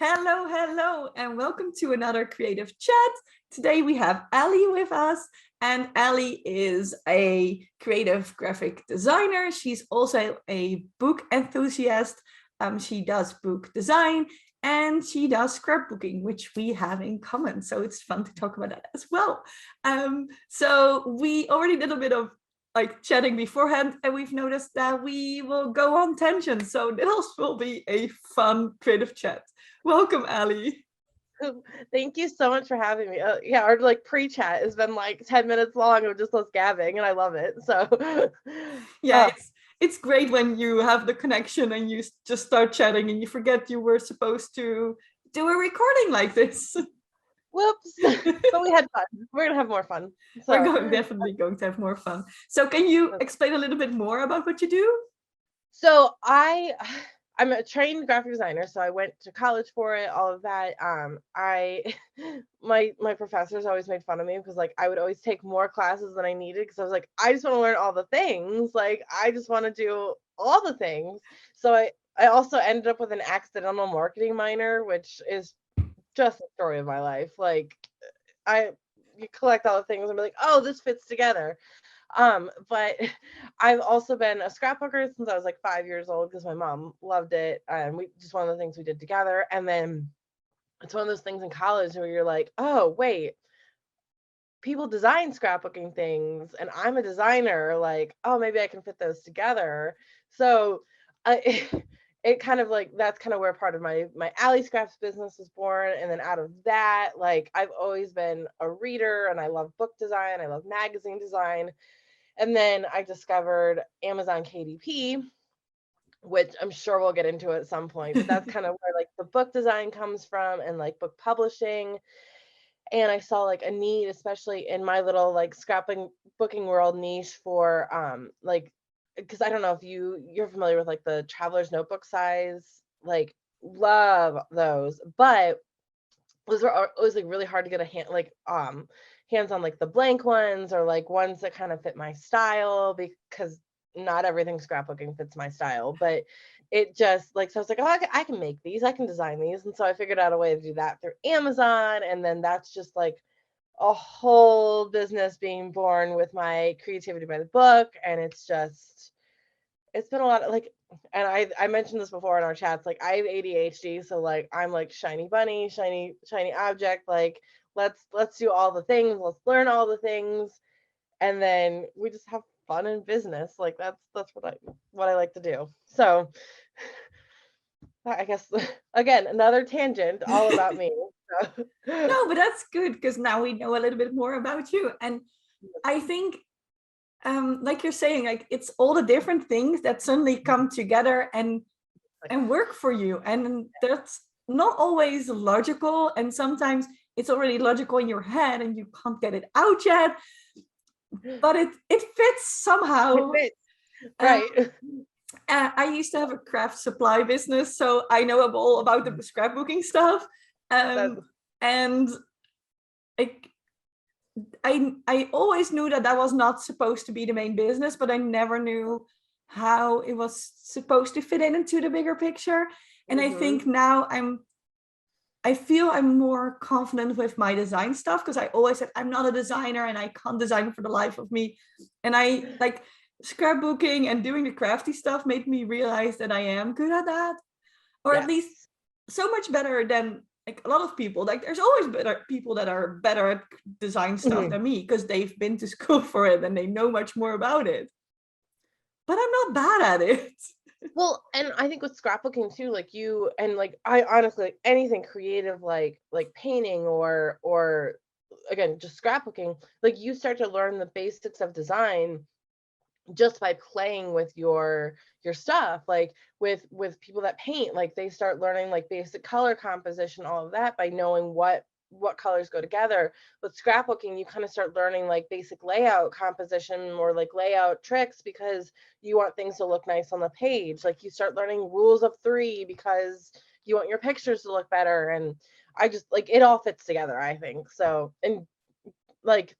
Hello, hello, and welcome to another creative chat. Today we have Allie with us, and Allie is a creative graphic designer. She's also a book enthusiast. She does book design and she does scrapbooking, which we have in common. So it's fun to talk about that as well. So we already did a bit of like chatting beforehand, and we've noticed that we will go on tangents. So this will be a fun creative chat. Welcome, Allie. Thank you so much for having me. Yeah, our like pre-chat has been like 10 minutes long of just us gabbing, and I love it. So, Yeah, uh, it's great when you have the connection and you just start chatting and you forget you were supposed to do a recording like this. whoops. But we had fun. We're gonna have more fun. We're So, definitely going to have more fun. So can you explain a little bit more about what you do? so I I'm a trained graphic designer, so I went to college for it, all of that. I my professors always made fun of me because like I would always take more classes than I needed because I was like, I just want to learn all the things. Like I just want to do all the things. So I also ended up with an accidental marketing minor, which is just the story of my life. Like I you collect all the things and be like, oh, this fits together. But I've also been a scrapbooker since I was like 5 years old because my mom loved it. And we just one of the things we did together. And then it's one of those things in college where you're like, oh, wait, people design scrapbooking things and I'm a designer. Like, oh, maybe I can fit those together. So I it kind of like that's kind of where part of my Alley Scraps business was born. And then out of that, like I've always been a reader and I love book design, I love magazine design. And then I discovered Amazon KDP, which I'm sure we'll get into at some point, but that's kind of where like the book design comes from and like book publishing. And I saw like a need, especially in my little like scrapping booking world niche for like because I don't know if you're familiar with like the traveler's notebook size, like love those, but those were always like really hard to get a hands on like the blank ones or like ones that kind of fit my style because not everything scrapbooking fits my style, but it just like so I was like, oh, I can make these, I can design these. And so I figured out a way to do that through Amazon. And then that's just like a whole business being born with my creativity by the book. And it's been a lot of like, and I mentioned this before in our chats, like I have ADHD, so like I'm like shiny bunny, shiny object, like let's do all the things, let's learn all the things, and then we just have fun in business. Like that's what I like to do. So I guess again another tangent all about me. So. No, but that's good because now we know a little bit more about you. And I think like you're saying, like it's all the different things that suddenly come together and work for you. And that's not always logical. And sometimes it's already logical in your head and you can't get it out yet, but it fits somehow. Um, Right. I used to have a craft supply business, so I know all about the scrapbooking stuff. That's And I, I always knew that that was not supposed to be the main business, but I never knew how it was supposed to fit into the bigger picture. And I think now I feel I'm more confident with my design stuff because I always said I'm not a designer and I can't design for the life of me. And I like scrapbooking and doing the crafty stuff made me realize that I am good at that, or at least yes. so much better than like a lot of people. Like there's always better people that are better at design stuff Mhm. than me because they've been to school for it and they know much more about it. But I'm not bad at it. Well, and I think with scrapbooking too, like you and like I honestly like anything creative like painting or again just scrapbooking, like you start to learn the basics of design just by playing with your stuff. Like with people that paint, like they start learning like basic color composition, all of that by knowing what colors go together. With scrapbooking you kind of start learning like basic layout composition or like layout tricks because you want things to look nice on the page. Like you start learning rules of three because you want your pictures to look better. And I just like it all fits together, I think. So and like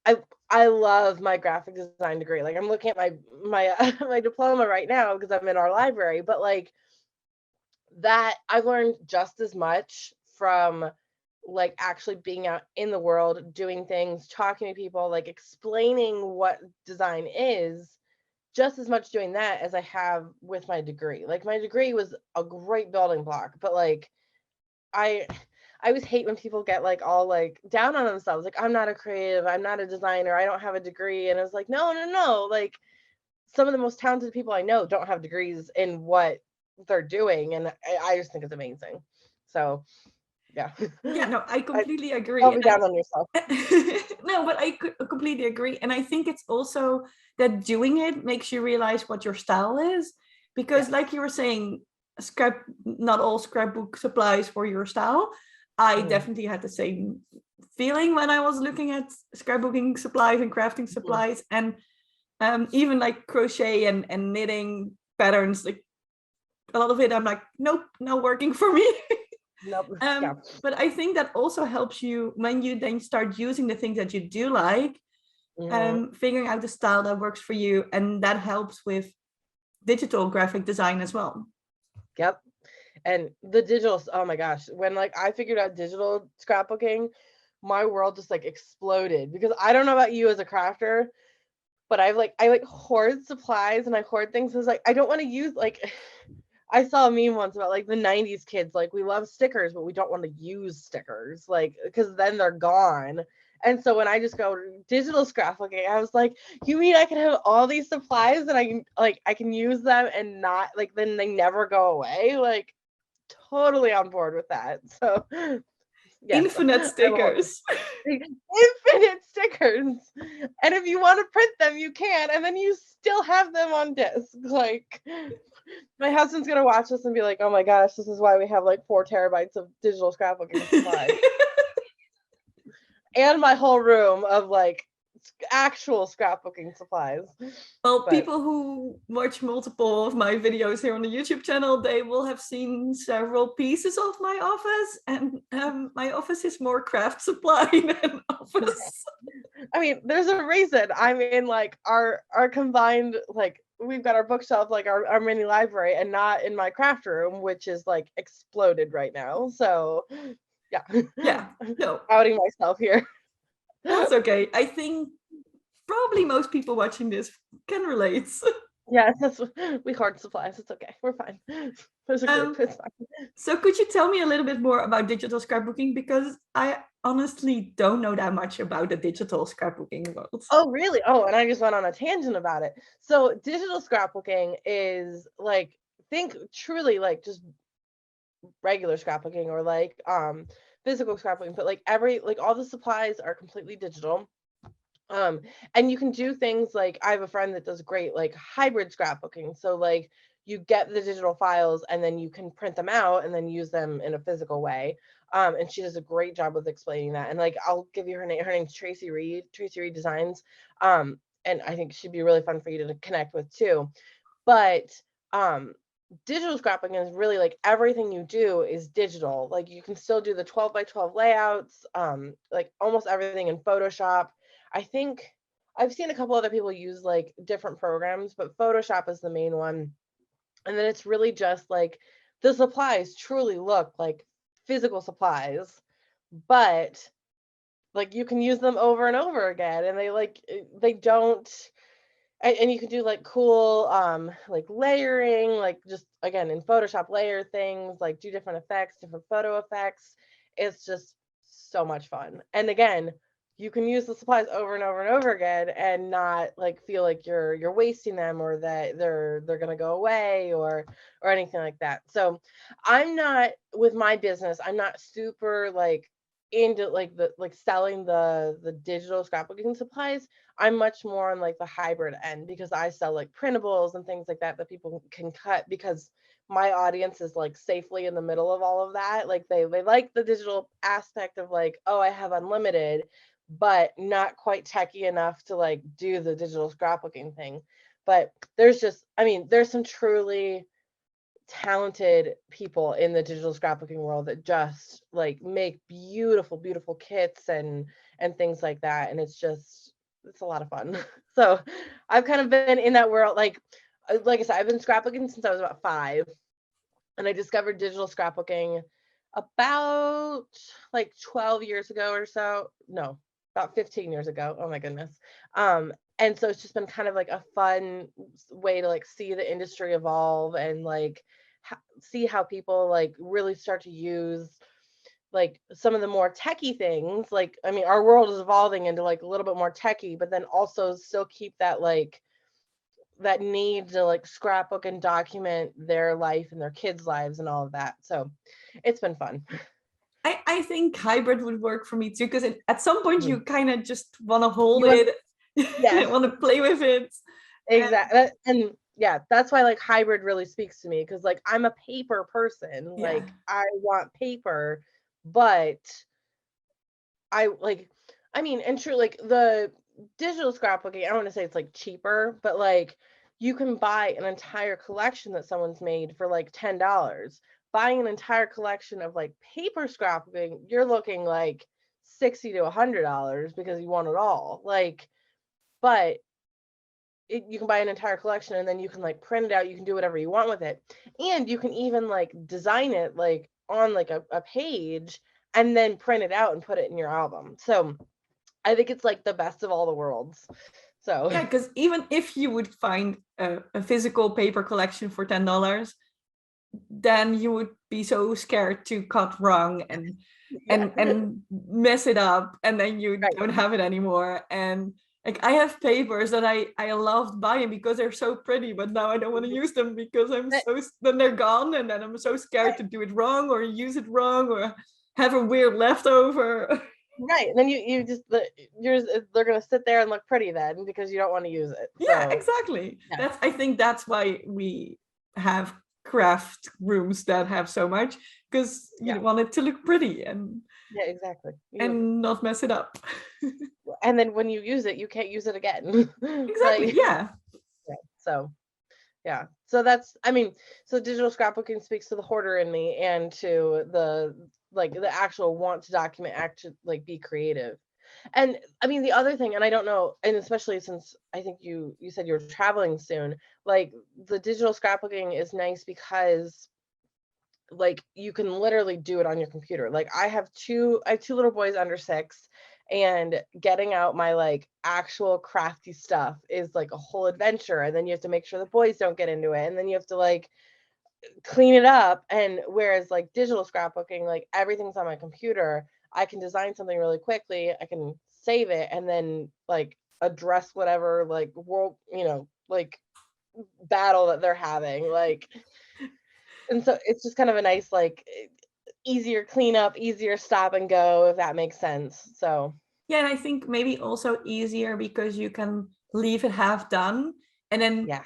I I love my graphic design degree. Like I'm looking at my my diploma right now because I'm in our library. But like that I've learned just as much from like actually being out in the world, doing things, talking to people, like explaining what design is, just as much doing that as I have with my degree. Like my degree was a great building block, but like I I always hate when people get like all like down on themselves. Like, I'm not a creative, I'm not a designer, I don't have a degree. And it's like, no, no, no. Like some of the most talented people I know don't have degrees in what they're doing. And I just think it's amazing. So yeah. Yeah, no, I I, completely agree. don't And be down on yourself. no, but completely agree. And I think it's also that doing it makes you realize what your style is. Because, Yes. like you were saying, not all scrapbook supplies for your style. I Mhm, definitely had the same feeling when I was looking at scrapbooking supplies and crafting mhm. supplies, and even like crochet and knitting patterns. Like a lot of it, I'm like, nope, not working for me. Nope. Yeah. But I think that also helps you when you then start using the things that you do like, Hmm. figuring out the style that works for you. And that helps with digital graphic design as well. Yep. And the digital, oh my gosh, when like I figured out digital scrapbooking, my world just like exploded because I don't know about you as a crafter, but I like hoard supplies and I hoard things. It's like I don't want to use like I saw a meme once about like the 90s kids, like we love stickers, but we don't want to use stickers, like because then they're gone. And so when I just go digital scrapbooking, I was like, you mean I can have all these supplies and I can use them and not like then they never go away? Like totally on board with that. So yes, Infinite I will stickers. infinite stickers. And if you want to print them, you can, and then you still have them on disk. Like my husband's gonna watch this and be like, "Oh my gosh, this is why we have like 4 terabytes of digital scrapbooking supplies." And my whole room of like actual scrapbooking supplies. Well, But people who watch multiple of my videos here on the YouTube channel, they will have seen several pieces of my office, and my office is more craft supply than office. I mean, there's a reason I'm in like our combined like we've got our bookshelf like our mini library and not in my craft room, which is like exploded right now. So yeah. Yeah, no, Outing myself here. that's okay. I think probably most people watching this can relate. Yeah, we hoard supplies. It's okay. We're fine. There's a group. Um, It's fine. so could you tell me a little bit more about digital scrapbooking? Because I honestly don't know that much about the digital scrapbooking world. Oh, really? Oh, and I just went on a tangent about it. So digital scrapbooking is like think truly like just regular scrapbooking or like physical scrapbooking, but like every like all the supplies are completely digital. Um, and you can do things like I have a friend that does great like hybrid scrapbooking. So like you get the digital files and then you can print them out and then use them in a physical way. And she does a great job with explaining that. And like I'll give you her name. Her name's Tracy Reed. Tracy Reed Designs. And I think she'd be really fun for you to connect with too. But um, digital scrapbooking is really like everything you do is digital. Like you can still do the 12 by 12 layouts. Like almost everything in Photoshop. I think I've seen a couple other people use like different programs, but Photoshop is the main one. And then it's really just like the supplies truly look like physical supplies, but like you can use them over and over again and they don't and you can do like cool like layering, like just again in Photoshop layer things, like do different effects, different photo effects. It's just so much fun. And again, you can use the supplies over and over and over again and not like feel like you're wasting them or that they're going to go away or anything like that. So I'm not with my business, I'm not super like into like the like selling the digital scrapbooking supplies. I'm much more on like the hybrid end because I sell like printables and things like that that people can cut because my audience is like safely in the middle of all of that. Like they like the digital aspect of like, oh, I have unlimited, but not quite techy enough to like do the digital scrapbooking thing. But there's just, I mean, there's some truly talented people in the digital scrapbooking world that just like make beautiful beautiful kits and things like that, and it's a lot of fun. So I've kind of been in that world like I said, I've been scrapbooking since I was about 5, And I discovered digital scrapbooking about like 12 years ago or so. No, about 15 years ago. Oh my goodness. And so it's just been kind of like a fun way to like see the industry evolve and like see how people like really start to use like some of the more techie things. Like, I mean, our world is evolving into like a little bit more techie, but then also still keep that like that need to like scrapbook and document their life and their kids' lives and all of that. So it's been fun. I think hybrid would work for me too, because at some point Mhm. you kind of just want to hold You want, it, yes, want to play with it. And exactly. And yeah, that's why like hybrid really speaks to me because like I'm a paper person. yeah, Like I want paper, but I like, I mean, and true, like the digital scrapbooking, I don't want to say it's like cheaper, but like you can buy an entire collection that someone's made for like $10. Buying an entire collection of like paper scrapbooking, you're looking like $60 to $100 because you want it all. Like, but you can buy an entire collection and then you can like print it out. You can do whatever you want with it. And you can even like design it like on like a page and then print it out and put it in your album. So I think it's like the best of all the worlds. So yeah, because even if you would find a physical paper collection for $10, then you would be so scared to cut wrong and yeah, mess it up, and then you right. don't have it anymore. And like I have papers that I loved buying because they're so pretty, but now I don't want to Mhm. use them because But- then they're gone, and then I'm so scared Right, to do it wrong or use it wrong or have a weird leftover. right. And then you just yours they're gonna sit there and look pretty then because you don't want to use it. Yeah, So exactly. yeah, I think that's why we have craft rooms that have so much, because yeah, you want it to look pretty yeah, exactly. and not mess it up. And then when you use it, you can't use it again. Exactly. Like Yeah. yeah, so yeah. So that's, I mean, so digital scrapbooking speaks to the hoarder in me and to the like the actual want to document, act like be creative. And I mean the other thing, and I don't know, and especially since I think you said you're traveling soon, like the digital scrapbooking is nice because like you can literally do it on your computer. Like I have two little boys under 6, and getting out my like actual crafty stuff is like a whole adventure. And then you have to make sure the boys don't get into it. And then you have to like clean it up. And whereas like digital scrapbooking, like everything's on my computer, I can design something really quickly, I can save it, and then like address whatever like world, like battle that they're having. Like, and so it's just kind of a nice like easier cleanup, easier stop and go, if that makes sense. So Yeah, and I think maybe also easier because you can leave it half done, and then yeah,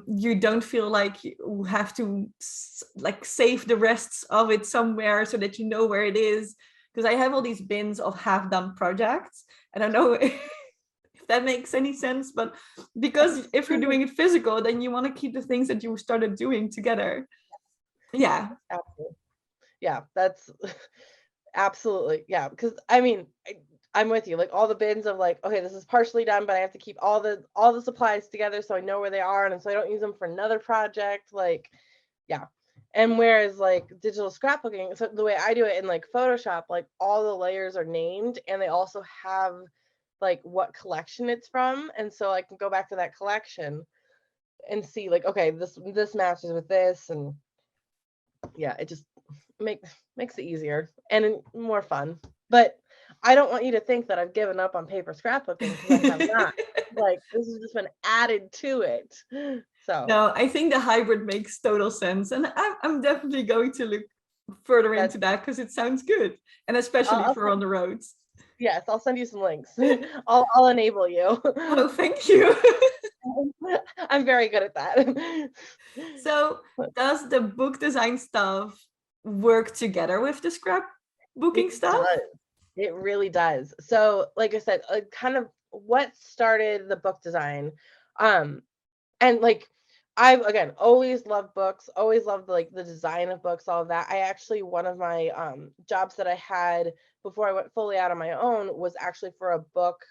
you don't feel like you have to like save the rests of it somewhere so that you know where it is. Because I have all these bins of half done projects. I don't know if that makes any sense, but because if you're doing it physical, then you want to keep the things that you started doing together. Yeah. absolutely. Yeah, that's absolutely, yeah. Because I mean, I'm with you. Like all the bins of like, okay, this is partially done, but I have to keep all the supplies together so I know where they are, and so I don't use them for another project. Like, yeah. And whereas like digital scrapbooking, so the way I do it in like Photoshop, like all the layers are named, and they also have like what collection it's from, and so I can go back to that collection and see like, okay, this matches with this, and yeah, it just makes it easier and more fun. But I don't want you to think that I've given up on paper scrapbooking because I have not. Like this has just been added to it. So No, I think the hybrid makes total sense. And I'm definitely going to look further that's into that because it sounds good. And especially I'll for on the roads. yes, I'll send you some links. I'll enable you. Oh, thank you. I'm very good at that. So does the book design stuff work together with the It scrapbooking stuff? does. It really does. So, like I said, kind of what started the book design. Um, and like I've again always loved books, always loved like the design of books, all of that. I actually one of my jobs that I had before I went fully out on my own was actually for a book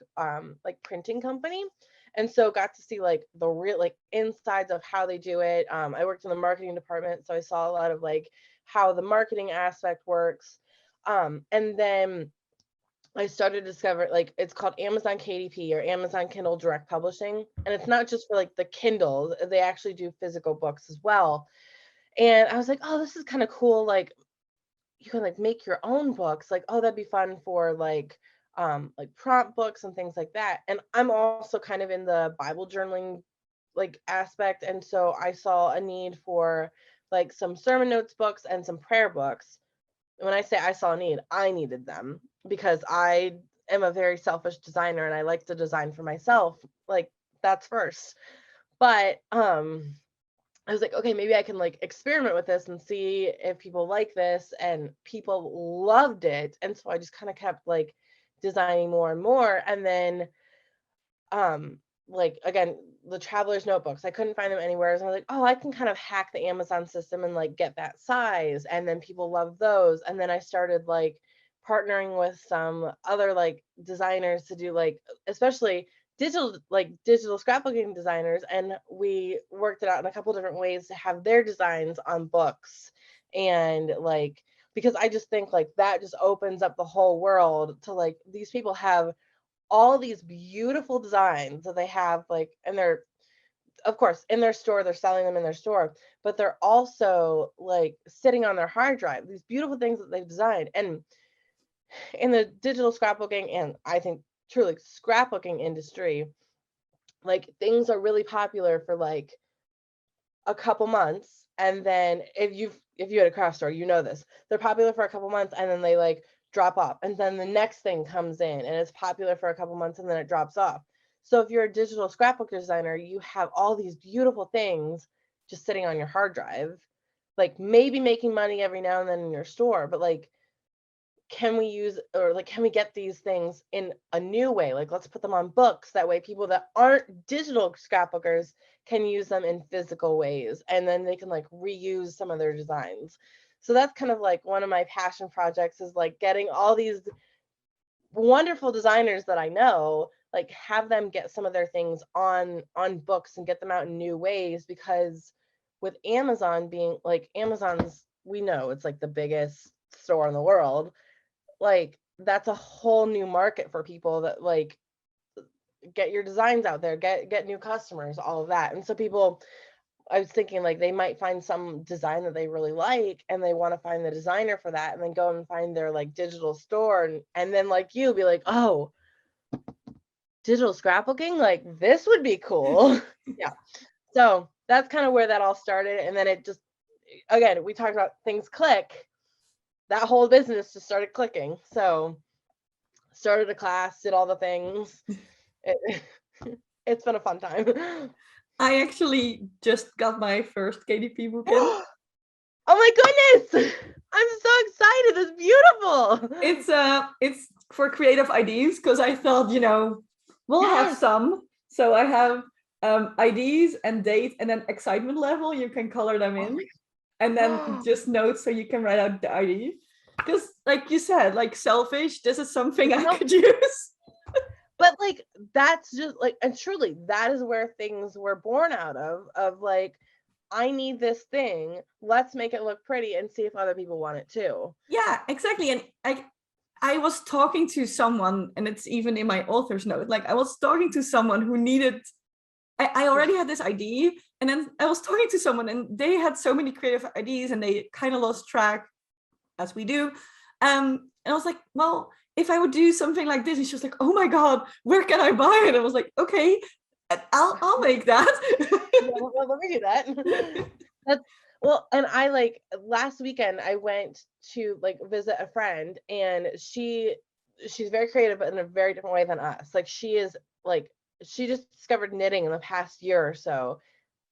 like printing company. And so got to see like the real like insides of how they do it. I worked in the marketing department, so I saw a lot of like how the marketing aspect works. And then I started to discover like it's called Amazon KDP or Amazon Kindle Direct Publishing. And it's not just for like the Kindle, they actually do physical books as well. And I was like, oh, this is kind of cool. Like you can like make your own books. Like, oh, that'd be fun for like prompt books and things like that. And I'm also kind of in the Bible journaling like aspect. And so I saw a need for like some sermon notes books and some prayer books. When I say I saw a need, I needed them because I am a very selfish designer and I like to design for myself. Like that's first. But I was like, okay, maybe I can like experiment with this and see if people like this. And people loved it. And so I just kind of kept like designing more and more. And then like again, the traveler's notebooks, I couldn't find them anywhere. So I was like, oh, I can kind of hack the Amazon system and like get that size. And then people love those. And then I started like partnering with some other like designers to do like, especially digital scrapbooking designers, and we worked it out in a couple different ways to have their designs on books. And like because I just think like that just opens up the whole world to like these people have all these beautiful designs that they have like, and they're of course in their store, they're selling them in their store, but they're also like sitting on their hard drive, these beautiful things that they've designed. And in the digital scrapbooking and I think truly scrapbooking industry, like things are really popular for like a couple months, and then if you had a craft store, you know this, they're popular for a couple months and then they like drop off, and then the next thing comes in and it's popular for a couple months and then it drops off. So if you're a digital scrapbook designer, you have all these beautiful things just sitting on your hard drive, like maybe making money every now and then in your store, but like can we use or like can we get these things in a new way, like let's put them on books, that way people that aren't digital scrapbookers can use them in physical ways, and then they can like reuse some of their designs. So that's kind of like one of my passion projects, is like getting all these wonderful designers that I know, like have them get some of their things on books and get them out in new ways. Because with Amazon being like, Amazon's, we know it's like the biggest store in the world, like that's a whole new market for people that like get your designs out there, get new customers, all of that. And so people, I was thinking like they might find some design that they really like and they want to find the designer for that, and then go and find their like digital store, and then like you be like, oh, digital scrapbooking, like this would be cool. Yeah. So that's kind of where that all started. And then it just, again, we talked about things click, that whole business just started clicking. So started a class, did all the things. It's been a fun time. I actually just got my first KDP book in. Oh my goodness! I'm so excited. It's beautiful. It's for creative ideas, because I thought, we'll have Yes. some. So I have IDs and date and then excitement level. You can color them Oh in, my and then God. just notes so you can write out the ID. Because like you said, like selfish, this is something I Nope. could use. But like that's just like, and truly that is where things were born out of like, I need this thing, let's make it look pretty and see if other people want it too. Yeah, exactly. And I was talking to someone, and it's even in my author's note, like I was talking to someone who needed, I already had this idea, and then I was talking to someone and they had so many creative ideas and they kind of lost track, as we do. And I was like, well, if I would do something like this, and she was like, oh my God, where can I buy it? I was like, okay, I'll make that. Yeah, well, let me do that. That's well, and I like last weekend I went to like visit a friend, and she's very creative, but in a very different way than us. Like she is like, she just discovered knitting in the past year or so,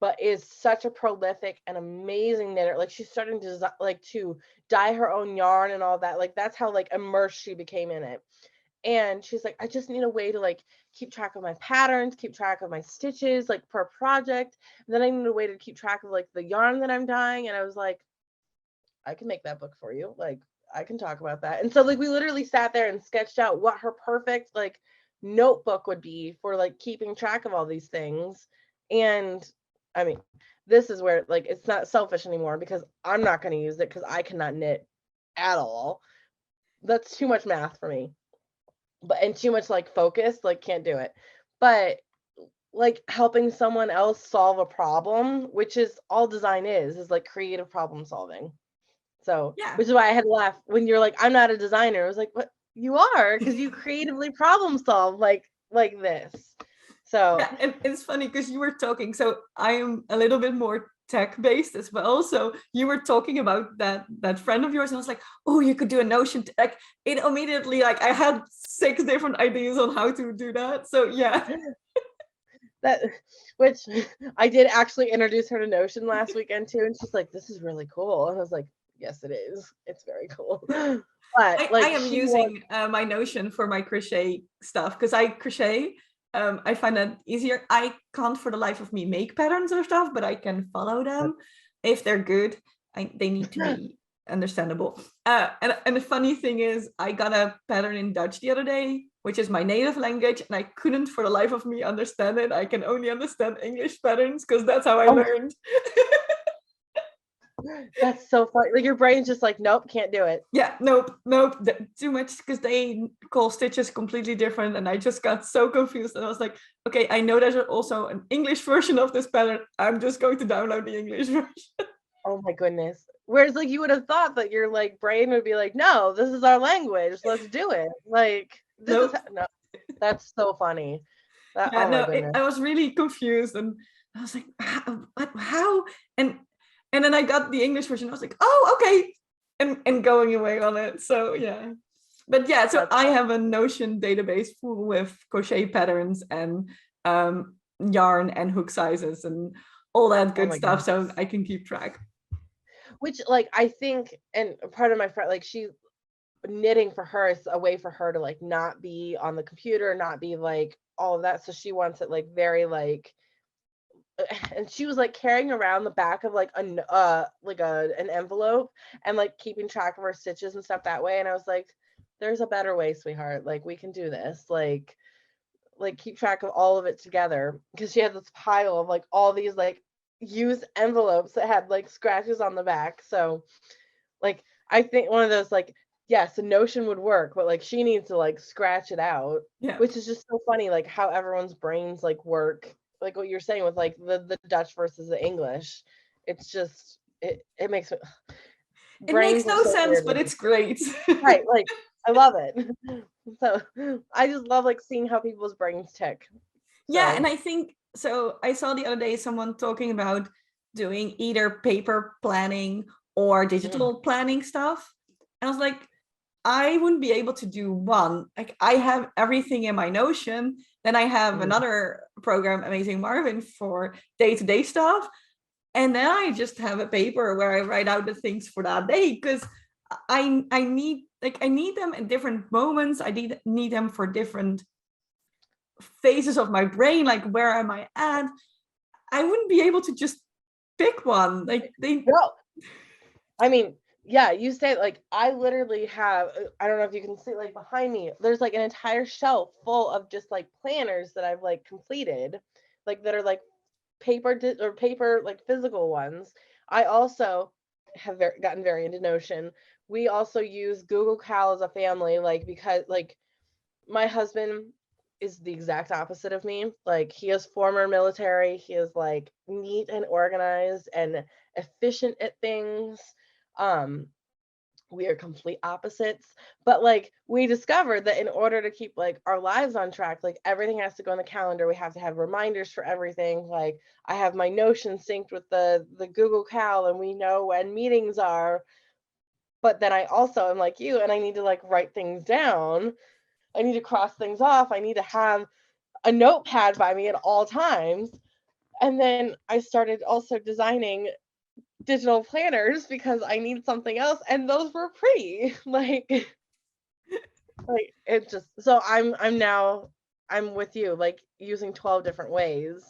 but is such a prolific and amazing knitter. Like she's starting to like to dye her own yarn and all that. Like that's how like immersed she became in it. And she's like, I just need a way to like keep track of my patterns, keep track of my stitches, like per project. And then I need a way to keep track of like the yarn that I'm dyeing. And I was like, I can make that book for you. Like I can talk about that. And so like we literally sat there and sketched out what her perfect like notebook would be for like keeping track of all these things. And I mean, this is where like it's not selfish anymore because I'm not going to use it because I cannot knit at all. That's too much math for me. But and too much like focus, like can't do it. But like helping someone else solve a problem, which is all design is like creative problem solving. So, Yeah. which is why I had to laugh when you're like, I'm not a designer. I was like, what? You are, because you creatively problem solve like this. So, Yeah, and it's funny because you were talking, so I am a little bit more tech based as well. So you were talking about that friend of yours, and I was like, oh, you could do a Notion. Like it immediately, like I had 6 different ideas on how to do that. So yeah. that which I did actually introduce her to Notion last weekend too, and she's like, this is really cool. And I was like, yes, it is. It's very cool. But I like am she was using my Notion for my crochet stuff because I crochet. I find that easier. I can't for the life of me make patterns or stuff, but I can follow them if they're good. They need to be understandable. And the funny thing is, I got a pattern in Dutch the other day, which is my native language, and I couldn't for the life of me understand it. I can only understand English patterns because that's how I oh, learned. that's so funny. Like your brain's just like, nope, can't do it. Yeah, nope, too much because they call stitches completely different, and I just got so confused. And I was like, okay, I know there's also an English version of this pattern. I'm just going to download the English version. Oh my goodness. Whereas like you would have thought that your like brain would be like, no, this is our language. Let's do it. Like this is Nope. no. That's so funny. That Yeah, oh my no, goodness. I was really confused, and I was like, how? And then I got the English version. I was like, oh, okay, and going away on it. So yeah. But yeah, so That's I have a Notion database full with crochet patterns and yarn and hook sizes and all that oh good my stuff, goodness. so I can keep track. Which like I think, and part of my friend, like she knitting for her is a way for her to like not be on the computer, not be like all of that. So she wants it like very like and she was like carrying around the back of like an envelope and like keeping track of her stitches and stuff that way. And I was like, there's a better way, sweetheart. Like we can do this. Like keep track of all of it together, because she had this pile of like all these like used envelopes that had like scratches on the back. So like I think one of those like, yes, a Notion would work, but like she needs to like scratch it out, Yeah. which is just so funny, like how everyone's brains like work, like what you're saying with like the Dutch versus the English. It's just it makes It makes brains are no so sense, weird but with me. it's great. Right, like I love it. So I just love like seeing how people's brains tick. Yeah, and So I think so. I saw the other day someone talking about doing either paper planning or mhm, digital planning stuff. And I was like, I wouldn't be able to do one. Like I have everything in my Notion. Then I have mhm. another program, Amazing Marvin, for day-to-day stuff. And then I just have a paper where I write out the things for that day because I need them in different moments. I need them for different phases of my brain. Like where am I at? I wouldn't be able to just pick one. Like they No, I mean, yeah, you say like I literally have I don't know if you can see like behind me, there's like an entire shelf full of just like planners that I've like completed, like that are like or paper like physical ones. I also have gotten very into Notion. We also use Google Cal as a family, like because like my husband is the exact opposite of me. Like he is former military. He is like neat and organized and efficient at things. Um, we are complete opposites, but like we discovered that in order to keep like our lives on track, like everything has to go on the calendar. We have to have reminders for everything. Like I have my Notion synced with the Google Cal, and we know when meetings are. But then I also am like you, and I need to like write things down. I need to cross things off. I need to have a notepad by me at all times. And then I started also designing digital planners because I need something else, and those were pretty. Like it just so I'm now I'm with you, like using 12 different ways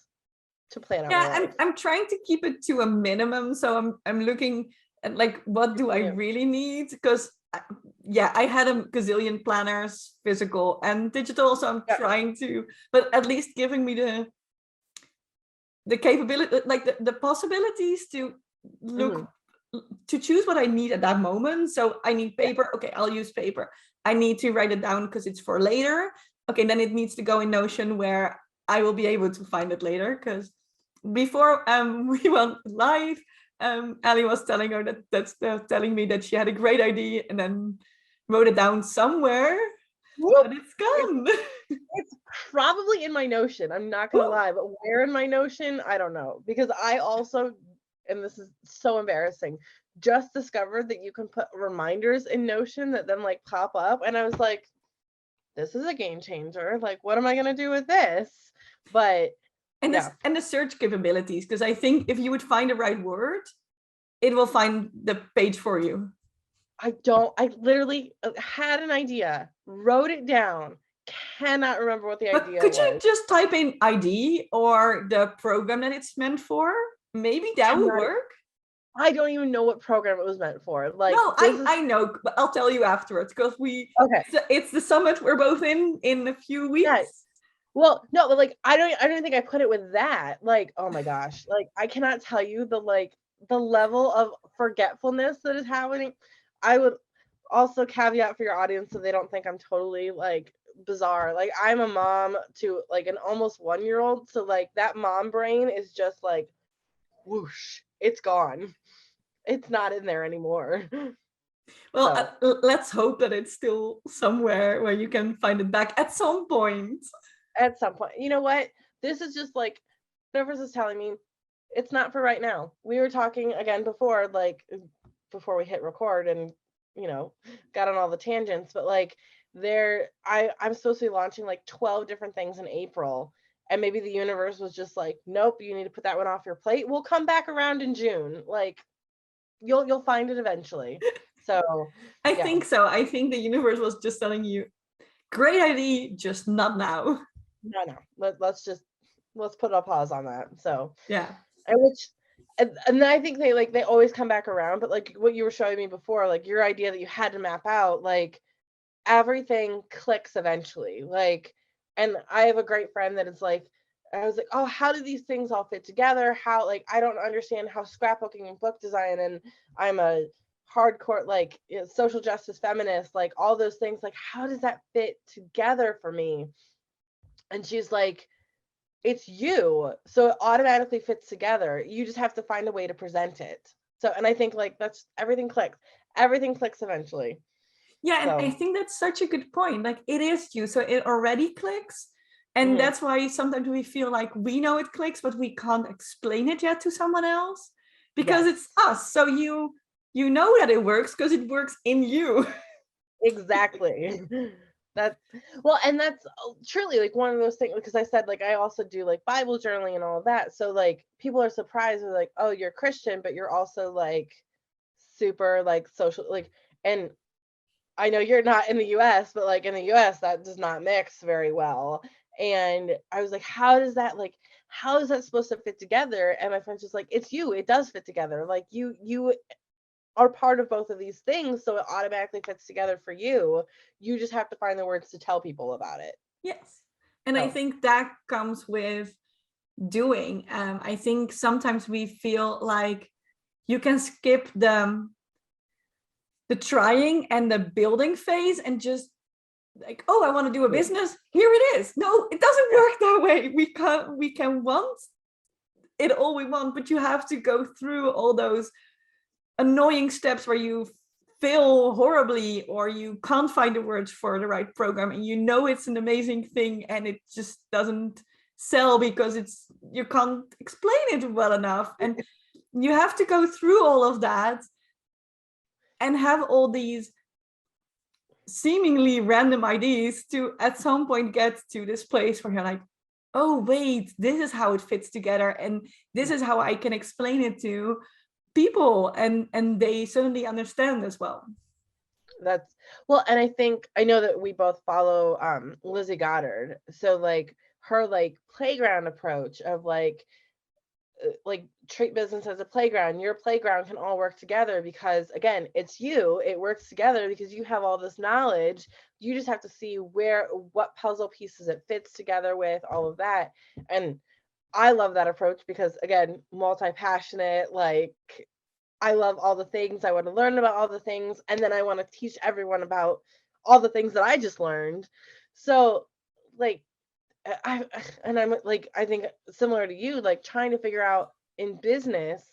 to plan out my yeah, life. I'm trying to keep it to a minimum. So I'm looking at like what do I Yeah. really need? Because yeah, I had a gazillion planners, physical and digital. So I'm Yeah. trying to, but at least giving me the capability, like the possibilities to look, to choose what I need at that moment. So I need Yeah. paper. Okay, I'll use paper. I need to write it down because it's for later. Okay, then it needs to go in Notion where I will be able to find it later. Because before we went live, Allie was telling her that's telling me that she had a great idea and then wrote it down somewhere, but it's gone. It's probably in my Notion. I'm not gonna lie, but where in my Notion, I don't know. Because I also, and this is so embarrassing, just discovered that you can put reminders in Notion that then like pop up. And I was like, this is a game changer. Like, what am I gonna do with this? But And yeah. and the search capabilities, because I think if you would find the right word, it will find the page for you. I literally had an idea, wrote it down, cannot remember what the But idea could you was. just type in ID or the program that it's meant for? Maybe that would Cannot, work. I don't even know what program it was meant for. Like, No, this is I know, but I'll tell you afterwards because okay. it's the summit we're both in a few Yeah. weeks. Well, no, but like I don't think I put it with that. Like, oh my gosh. Like I cannot tell you the level of forgetfulness that is happening. I would also caveat for your audience so they don't think I'm totally like bizarre. Like I'm a mom to like an almost 1-year-old, so like that mom brain is just like whoosh, it's gone. It's not in there anymore. Well, So let's hope that it's still somewhere where you can find it back at some point. at some point, you know what? This is just like Universe is telling me it's not for right now. We were talking again before, like before we hit record and you know, got on all the tangents, but like I'm supposed to be launching like 12 different things in April. And maybe the universe was just like, nope, you need to put that one off your plate. We'll come back around in June. Like you'll find it eventually. So I yeah. think so. I think the universe was just telling you, great idea, just not now. No. Let's put a pause on that. So Yeah. and which and then I think they always come back around, but like what you were showing me before, like your idea that you had to map out, like everything clicks eventually. Like, and I have a great friend that is like, I was like, oh, how do these things all fit together? How, like, I don't understand how scrapbooking and book design, and I'm a hardcore, like, social justice feminist, like, all those things, like, how does that fit together for me? And she's like, it's you. So it automatically fits together. You just have to find a way to present it. So, and I think, like, that's everything clicks. Everything clicks eventually. Yeah, and I So, think that's such a good point. Like it is you, so it already clicks. And mhm. that's why sometimes we feel like we know it clicks, but we can't explain it yet to someone else because Yes. it's us. So you know that it works because it works in you. Exactly. That well, and that's truly like one of those things because I said like I also do like Bible journaling and all of that. So like people are surprised they're like, "Oh, you're Christian, but you're also like super like social like." And I know you're not in the US, but like in the US that does not mix very well. And I was like, how is that supposed to fit together? And my friend's just like, it's you. It does fit together. Like you are part of both of these things, so it automatically fits together for you. You just have to find the words to tell people about it. Yes. And I So think that comes with doing. I think sometimes we feel like you can skip the trying and the building phase and just like, oh, I want to do a business, here it is. No, it doesn't work that way. We can want it all we want, but you have to go through all those annoying steps where you fail horribly or you can't find the words for the right program and you know it's an amazing thing and it just doesn't sell because you can't explain it well enough, and you have to go through all of that and have all these seemingly random ideas to at some point get to this place where you're like, oh wait, this is how it fits together and this is how I can explain it to people, and they certainly understand as well. that's well, and I think I know that we both follow Lizzie Goddard. So like her like playground approach of like treat business as a playground. Your playground can all work together because, again, it's you. It works together because you have all this knowledge. You just have to see what puzzle pieces it fits together with, all of that. And I love that approach because, again, multi-passionate, like, I love all the things. I want to learn about all the things. And then I want to teach everyone about all the things that I just learned. So, like, I'm like, I think similar to you, like trying to figure out in business,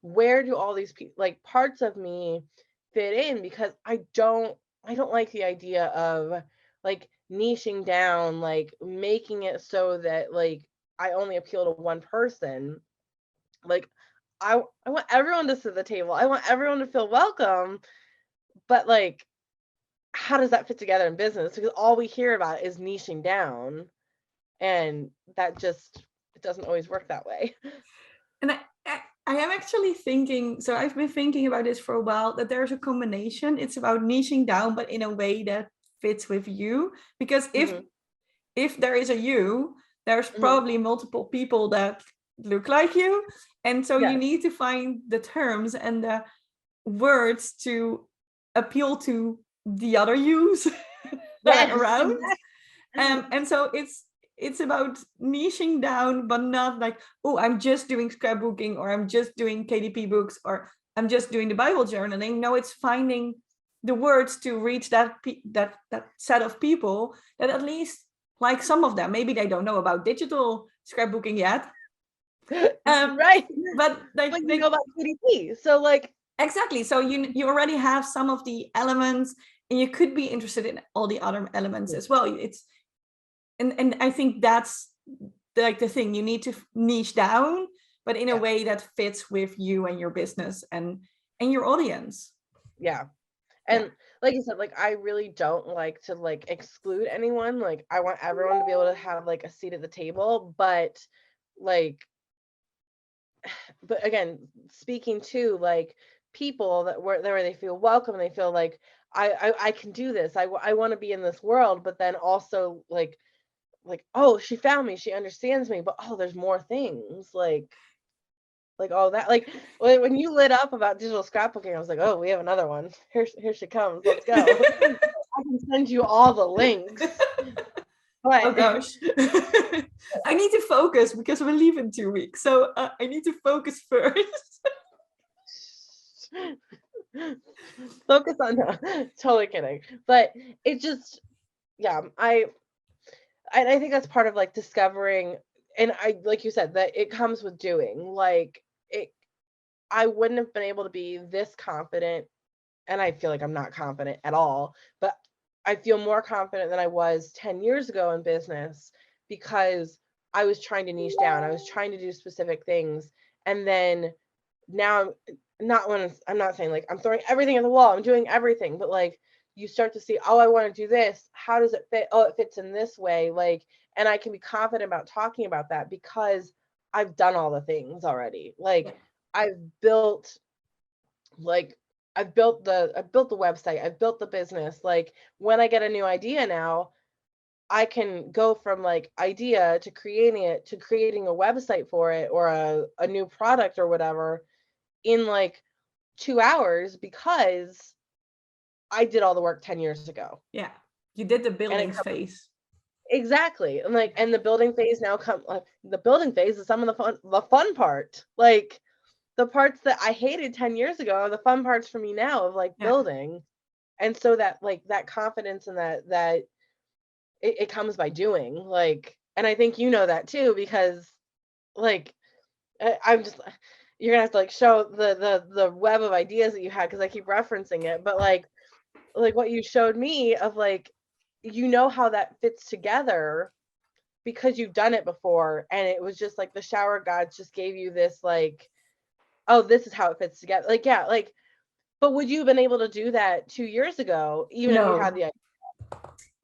where do all these like parts of me fit in? Because I don't like the idea of like niching down, like making it so that like I only appeal to one person. Like I want everyone to sit at the table. I want everyone to feel welcome, but like how does that fit together in business? Because all we hear about is niching down, and that just, it doesn't always work that way. And I am actually thinking, so I've been thinking about this for a while, that there's a combination. It's about niching down, but in a way that fits with you. Because if there is a you, there's probably multiple people that look like you. And so you need to find the terms and the words to appeal to the other yous that are around. And so it's about niching down, but not like, oh, I'm just doing scrapbooking, or I'm just doing KDP books, or I'm just doing the Bible journaling. No, it's finding the words to reach that set of people that at least like some of them. Maybe they don't know about digital scrapbooking yet. Right. But like you know about KDP. So like exactly. So you already have some of the elements, and you could be interested in all the other elements as well. And I think that's like the thing. You need to niche down, but in a way that fits with you and your business and your audience. Yeah. And like you said, like I really don't like to like exclude anyone. Like I want everyone to be able to have like a seat at the table, but again, speaking to like people where they feel welcome, they feel like I can do this. I want to be in this world, but then also like, oh, she found me, she understands me, but oh, there's more things like all that. Like when you lit up about digital scrapbooking, I was like, oh, we have another one. Here she comes. Let's go. I can send you all the links. But, oh gosh. I need to focus because we leave in 2 weeks. So I need to focus first. Focus on totally kidding. But it just, yeah, I think that's part of like discovering, and I, like you said, that it comes with doing. Like I wouldn't have been able to be this confident, and I feel like I'm not confident at all, but I feel more confident than I was 10 years ago in business because I was trying to niche down. I was trying to do specific things. And then now I'm not saying like I'm throwing everything at the wall, I'm doing everything, but like you start to see, oh, I want to do this. How does it fit? Oh, it fits in this way. Like, and I can be confident about talking about that because I've done all the things already. Like I've built the website, I've built the business. Like when I get a new idea now, I can go from like idea to creating it to creating a website for it or a new product or whatever in like 2 hours because I did all the work 10 years ago. Yeah, you did the building phase. Exactly. And like, and the building phase now the building phase is some of the fun part. Like the parts that I hated 10 years ago are the fun parts for me now of like building. And so that like that confidence and that it comes by doing, like, and I think you know that too, because like I'm just, you're gonna have to like show the web of ideas that you had because I keep referencing it, but like what you showed me of like, you know how that fits together because you've done it before, and it was just like the shower gods just gave you this like, oh, this is how it fits together. Like, yeah, like, but would you have been able to do that 2 years ago, even if you had the idea?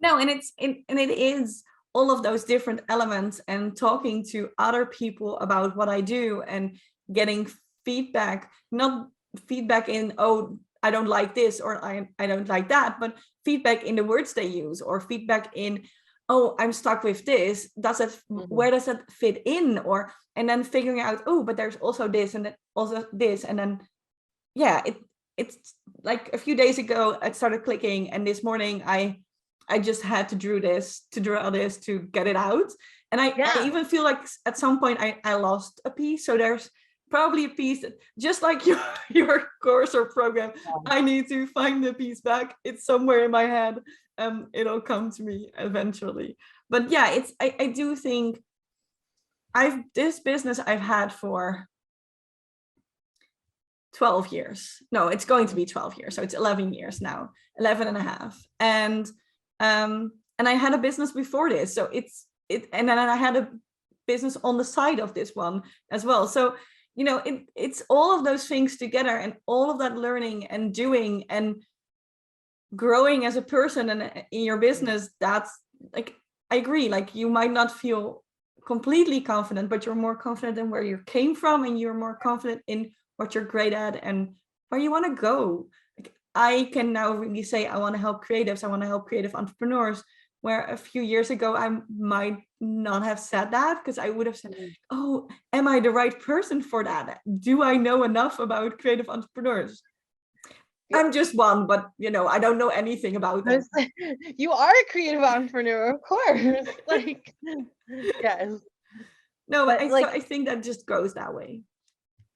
No, and it is all of those different elements and talking to other people about what I do and getting feedback, not feedback in, oh, I don't like this or I don't like that, but feedback in the words they use, or feedback in, oh, I'm stuck with this. Where does that fit in? And then figuring out, oh, but there's also this and then also this. And then, yeah, it's like a few days ago, it started clicking. And this morning I just had to draw this to get it out. And I even feel like at some point I lost a piece. So there's probably a piece that, just like your course or program, I need to find the piece back. It's somewhere in my head. It'll come to me eventually. But yeah, I do think this business I've had for 12 years. No, it's going to be 12 years. So it's 11 years now, 11 and a half. And I had a business before this. So and then I had a business on the side of this one as well. So, you know, it's all of those things together, and all of that learning and doing and growing as a person and in your business. That's like, I agree, like you might not feel completely confident, but you're more confident in where you came from, and you're more confident in what you're great at and where you want to go. Like, I can now really say I want to help creatives, I want to help creative entrepreneurs, where a few years ago I might not have said that, because I would have said, oh, am I the right person for that? Do I know enough about creative entrepreneurs? I'm just one, but you know, I don't know anything about them. You are a creative entrepreneur, of course. Like, yes. No, but I think that just goes that way.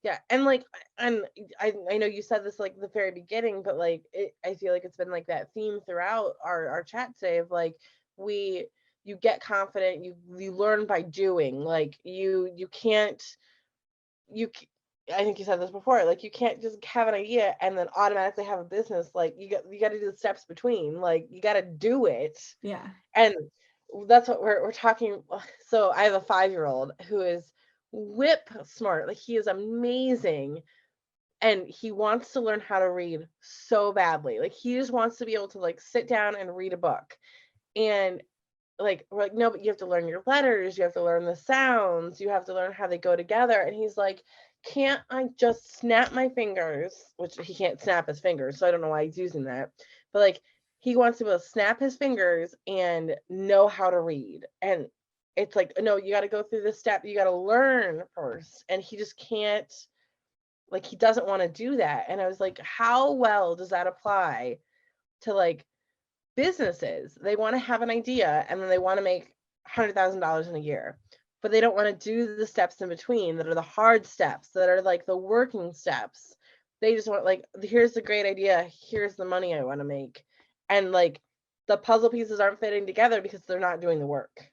Yeah, and like, and I know you said this like the very beginning, but like I feel like it's been like that theme throughout our chat today of like, you get confident, you learn by doing. Like you can't, I think you said this before, like you can't just have an idea and then automatically have a business. Like you got to do the steps between. Like you got to do it. Yeah. And that's what we're talking. So I have a 5-year-old who is whip smart. Like he is amazing, and he wants to learn how to read so badly. Like he just wants to be able to like sit down and read a book. And like we're like, no, but you have to learn your letters, you have to learn the sounds, you have to learn how they go together. And he's like, can't I just snap my fingers? Which he can't snap his fingers, so I don't know why he's using that. But like he wants to be able to snap his fingers and know how to read. And it's like, no, you got to go through this step, you got to learn first. And he just can't, like he doesn't want to do that. And I was like, how well does that apply to like businesses? They want to have an idea and then they want to make $100,000 in a year, but they don't want to do the steps in between that are the hard steps, that are like the working steps. They just want like, here's the great idea, here's the money I want to make. And like the puzzle pieces aren't fitting together because they're not doing the work.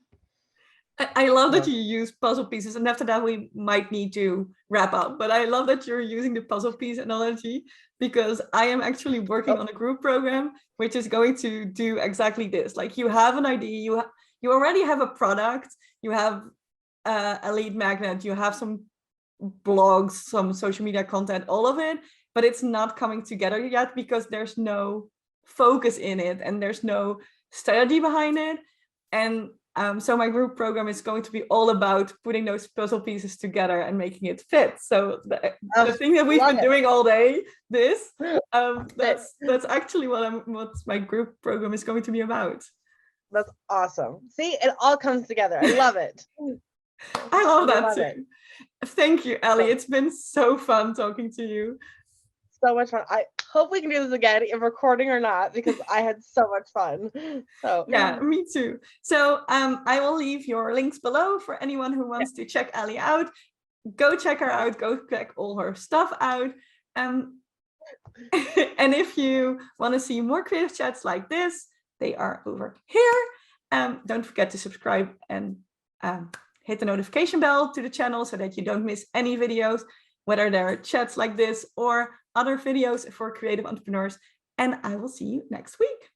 I love that you use puzzle pieces, and after that we might need to wrap up, but I love that you're using the puzzle piece analogy, because I am actually working on a group program which is going to do exactly this. Like you have an idea, you already have a product, you have a lead magnet, you have some blogs, some social media content, all of it, but it's not coming together yet because there's no focus in it and there's no strategy behind it. And so my group program is going to be all about putting those puzzle pieces together and making it fit. So the thing that we've been doing all day, that's actually what my group program is going to be about. That's awesome. See, it all comes together. I love it. I love that too. Thank you, Allie. It's been so fun talking to you. So much fun. I hope we can do this again, if recording or not, because I had so much fun. So yeah, me too. So I will leave your links below for anyone who wants to check Allie out. Go check her out. Go check all her stuff out. And if you want to see more creative chats like this, they are over here. Don't forget to subscribe and hit the notification bell to the channel so that you don't miss any videos, whether they're chats like this or other videos for creative entrepreneurs. And I will see you next week.